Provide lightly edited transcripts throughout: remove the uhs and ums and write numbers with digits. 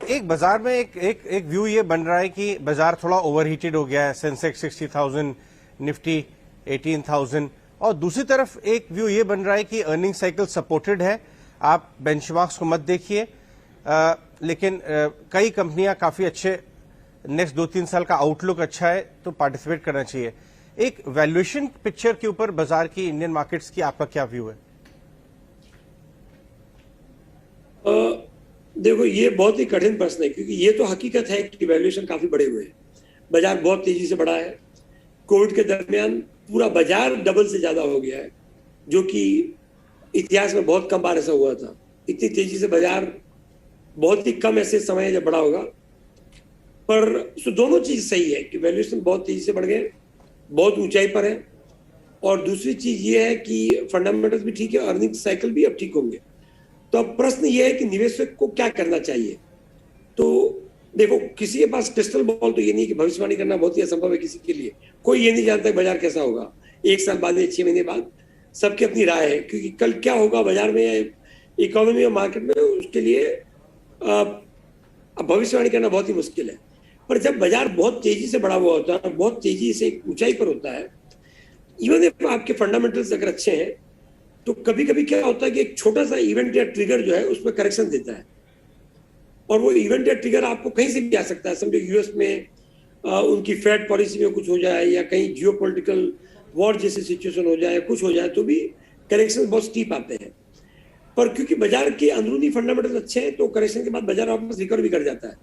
एक बाजार में एक व्यू ये बन रहा है कि बाजार थोड़ा ओवरहीटेड हो गया है, सेंसेक्स 60,000, निफ्टी 18,000, और दूसरी तरफ एक व्यू ये बन रहा है कि अर्निंग साइकिल सपोर्टेड है। आप बेंचमार्क्स को मत देखिए, लेकिन कई कंपनियां काफी अच्छे, नेक्स्ट 2-3 साल का आउटलुक अच्छा है, तो पार्टिसिपेट करना चाहिए। एक वैल्यूएशन पिक्चर के ऊपर बाजार की, इंडियन मार्केट्स की, आपका क्या व्यू है? देखो, ये बहुत ही कठिन प्रश्न है, क्योंकि ये तो हकीकत है कि वैल्यूएशन काफी बड़े हुए हैं। बाजार बहुत तेजी से बढ़ा है। कोविड के दरमियान पूरा बाजार डबल से ज्यादा हो गया है, जो कि इतिहास में बहुत कम बार ऐसा हुआ था। इतनी तेजी से बाजार बहुत ही कम ऐसे समय जब बढ़ा होगा। पर दोनों चीज सही है कि वैल्यूएशन बहुत तेजी से बढ़ गए, बहुत ऊंचाई पर है, और दूसरी चीज ये है कि फंडामेंटल्स भी ठीक है, अर्निंग साइकिल भी अब ठीक होंगे। तो अब प्रश्न ये है कि निवेशक को क्या करना चाहिए। तो देखो, किसी के पास क्रिस्टल बॉल तो ये नहीं कि भविष्यवाणी करना बहुत ही असंभव है किसी के लिए। कोई ये नहीं जानता बाजार कैसा होगा 1 साल बाद या 6 महीने बाद। सबकी अपनी राय है, क्योंकि कल क्या होगा बाजार में, इकोनॉमी और मार्केट में, उसके लिए भविष्यवाणी करना बहुत ही मुश्किल है। पर जब बाजार बहुत तेजी से बढ़ा हुआ होता है, बहुत तेजी से ऊंचाई पर होता है, इवन इफ आपके फंडामेंटल्स अगर अच्छे हैं, तो कभी कभी क्या होता है कि एक छोटा सा इवेंट या ट्रिगर जो है उसमें करेक्शन देता है, और वो इवेंट या ट्रिगर आपको कहीं से भी आ सकता है। समझो यूएस में उनकी फेड पॉलिसी में कुछ हो जाए, या कहीं जियोपॉलिटिकल वॉर जैसी सिचुएशन हो जाए, कुछ हो जाए, तो भी करेक्शन बहुत स्टीप आते हैं। पर क्योंकि बाजार के अंदरूनी फंडामेंटल अच्छे हैं, तो करेक्शन के बाद बाजार वापस रिकवर भी कर जाता है।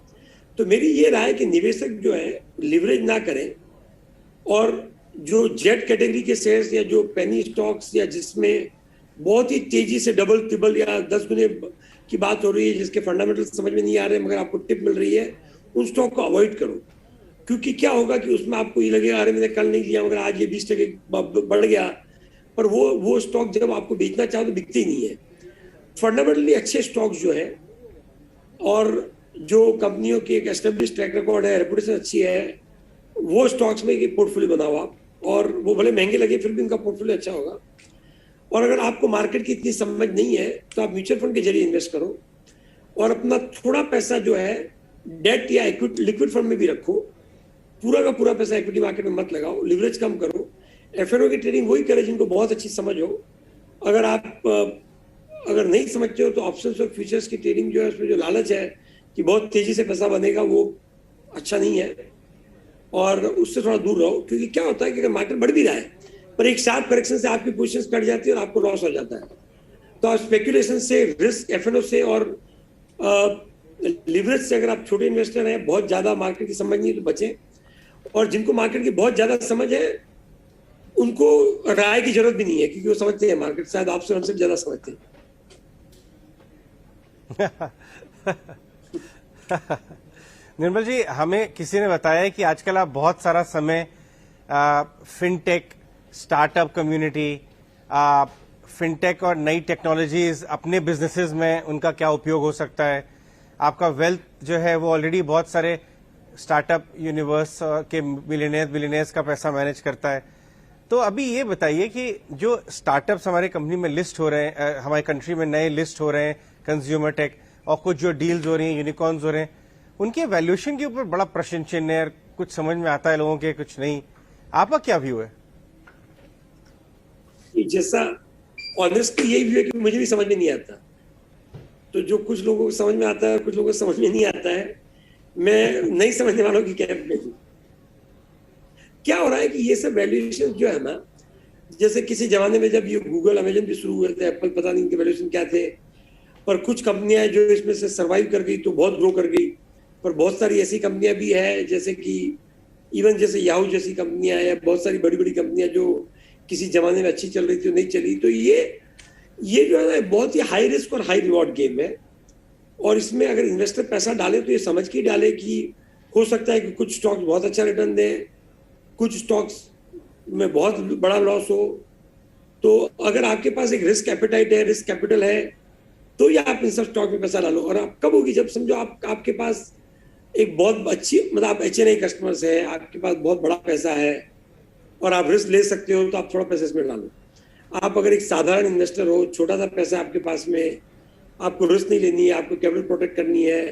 तो मेरी ये राय है कि निवेशक जो है लिवरेज ना करें, और जो जेट कैटेगरी के शेयर्स या जो पेनी स्टॉक्स, या जिसमें बहुत ही तेजी से डबल ट्रिपल या 10 गुने की बात हो रही है, जिसके फंडामेंटल समझ में नहीं आ रहे मगर आपको टिप मिल रही है, उन स्टॉक को अवॉइड करो। क्योंकि क्या होगा कि उसमें आपको ये लगेगा अरे मैंने कल नहीं लिया मगर आज ये 20% बढ़ गया, पर वो स्टॉक जब आपको बेचना चाहो तो बिकते ही नहीं है। फंडामेंटली अच्छे स्टॉक्स जो है, और जो कंपनियों की एक एस्टेब्लिश ट्रैक रिकॉर्ड है, रेपुटेशन अच्छी है, वो स्टॉक्स में एक पोर्टफोलियो बनाओ आप, और वो भले महंगे लगे फिर भी उनका पोर्टफोलियो अच्छा होगा। और अगर आपको मार्केट की इतनी समझ नहीं है, तो आप म्यूचुअल फंड के जरिए इन्वेस्ट करो, और अपना थोड़ा पैसा जो है डेट या लिक्विड फंड में भी रखो। पूरा का पूरा पैसा इक्विटी मार्केट में मत लगाओ, लिवरेज कम करो। एफएनओ की ट्रेडिंग वही करे जिनको बहुत अच्छी समझ हो। अगर आप अगर नहीं समझते हो, तो ऑप्शंस और फ्यूचर्स की ट्रेडिंग जो है, उसमें जो लालच है कि बहुत तेजी से पैसा बनेगा, वो अच्छा नहीं है, और उससे थोड़ा दूर रहो। क्योंकि क्या होता है कि अगर मार्केट बढ़ भी रहा है, पर एक शार्प करेक्शन से आपकी पोजीशंस कट जाती है और आपको लॉस हो जाता है। तो आप स्पेकुलेशन से, रिस्क, एफएनओ से और लिवरेज से, अगर आप छोटे इन्वेस्टर हैं, बहुत ज्यादा मार्केट की समझ नहीं है, तो बचें। और जिनको मार्केट की बहुत ज्यादा समझ है, उनको राय की जरूरत भी नहीं है, क्योंकि वो समझते हैं मार्केट, शायद आपसे हमसे ज्यादा समझते हैं। निर्मल जी, हमें किसी ने बताया कि आजकल आप बहुत सारा समय फिनटेक, स्टार्टअप कम्युनिटी, फिनटेक और नई टेक्नोलॉजीज, अपने बिजनेसेस में उनका क्या उपयोग हो सकता है। आपका वेल्थ जो है वो ऑलरेडी बहुत सारे स्टार्टअप यूनिवर्स के बिलियनियर्स का पैसा मैनेज करता है। तो अभी ये बताइए कि जो स्टार्टअप्स हमारे कंपनी में लिस्ट हो रहे हैं, हमारे कंट्री में नए लिस्ट हो रहे हैं, कंज्यूमर टेक, और कुछ जो डील्स हो रही हैं, यूनिकॉर्न्स हो रहे हैं, उनके वैल्यूएशन के ऊपर बड़ा प्रश्न चिन्ह है। कुछ समझ में आता है लोगों के, कुछ नहीं। आपका क्या व्यू है? जैसा ऑनेस्टली यही व्यू है कि मुझे भी समझ में नहीं आता। तो जो कुछ लोगों को समझ में आता है, कुछ लोगों को समझ में नहीं आता है, मैं नहीं समझने वालों की कैंप में हूँ। क्या हो रहा है कि ये सब वैल्यूएशन जो है ना, जैसे किसी जमाने में जब ये गूगल, अमेजन भी शुरू हुए थे, एप्पल, पता नहीं इनके वैल्यूएशन क्या थे, पर कुछ कंपनियां जो इसमें से सर्वाइव कर गई तो बहुत ग्रो कर गई। पर बहुत सारी ऐसी कंपनियां भी है, जैसे कि इवन जैसे याहू जैसी कंपनियां हैं, बहुत सारी बड़ी बड़ी कंपनियां जो किसी जमाने में अच्छी चल रही थी, नहीं चली। तो ये जो है ना, बहुत ही हाई रिस्क और हाई रिवॉर्ड गेम है, और इसमें अगर इन्वेस्टर पैसा डाले तो ये समझ के डाले कि हो सकता है कि कुछ स्टॉक्स बहुत अच्छा रिटर्न दें, कुछ स्टॉक्स में बहुत बड़ा लॉस हो। तो अगर आपके पास एक रिस्क एपेटाइट है, रिस्क कैपिटल है, तो ये आप इन सब स्टॉक में पैसा डालो। और आप कब होगी, जब समझो आपके पास एक बहुत अच्छी, मतलब आप HNI कस्टमर्स है, आपके पास बहुत बड़ा पैसा है और आप रिस्क ले सकते हो, तो आप थोड़ा पैसा इसमें डालो। आप अगर एक साधारण इन्वेस्टर हो, छोटा सा पैसा आपके पास में, आपको रिस्क नहीं लेनी है, आपको कैपिटल प्रोटेक्ट करनी है,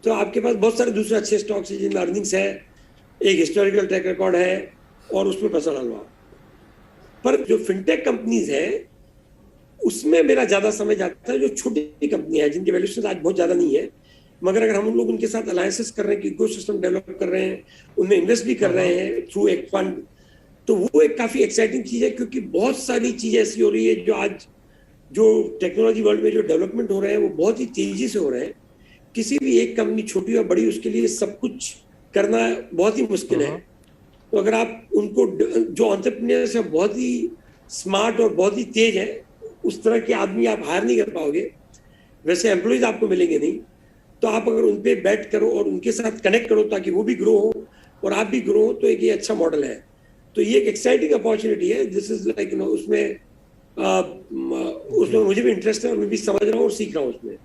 तो आपके पास बहुत सारे दूसरे अच्छे स्टॉक्स हैं जिनमें अर्निंग्स है, एक हिस्टोरिकल ट्रैक रिकॉर्ड है, और उसमें पैसा डालो आप। पर जो फिनटेक कंपनीज है उसमें मेरा ज्यादा समय जाता है जो छोटी कंपनियां हैं जिनके वैल्यूएशन आज बहुत ज्यादा नहीं है, मगर अगर हम लोग उनके साथ अलायंसेस कर रहे हैं, इकोसिस्टम डेवलप कर रहे हैं, उनमें इन्वेस्ट भी कर रहे हैं थ्रू एक फंड, तो वो एक काफी एक्साइटिंग चीज है, क्योंकि बहुत सारी चीजें ऐसी हो रही है जो आज जो टेक्नोलॉजी वर्ल्ड में जो डेवलपमेंट हो रहे हैं वो बहुत ही तेजी से हो रहे हैं। किसी भी एक कंपनी छोटी या बड़ी उसके लिए सब कुछ करना बहुत ही मुश्किल है। तो अगर आप उनको जो एंटरप्रेन्योर्स है बहुत ही स्मार्ट और बहुत ही तेज है, उस तरह के आदमी आप हायर नहीं कर पाओगे, वैसे एम्प्लॉयज आपको मिलेंगे नहीं। तो आप अगर उन पे बैट करो और उनके साथ कनेक्ट करो ताकि वो भी ग्रो हो और आप भी ग्रो हो, तो एक ये अच्छा मॉडल है। तो ये एक एक्साइटिंग अपॉर्चुनिटी है। दिस इज लाइक उसमें मुझे भी इंटरेस्ट है और मैं भी समझ रहा हूँ और सीख रहा हूँ उसमें।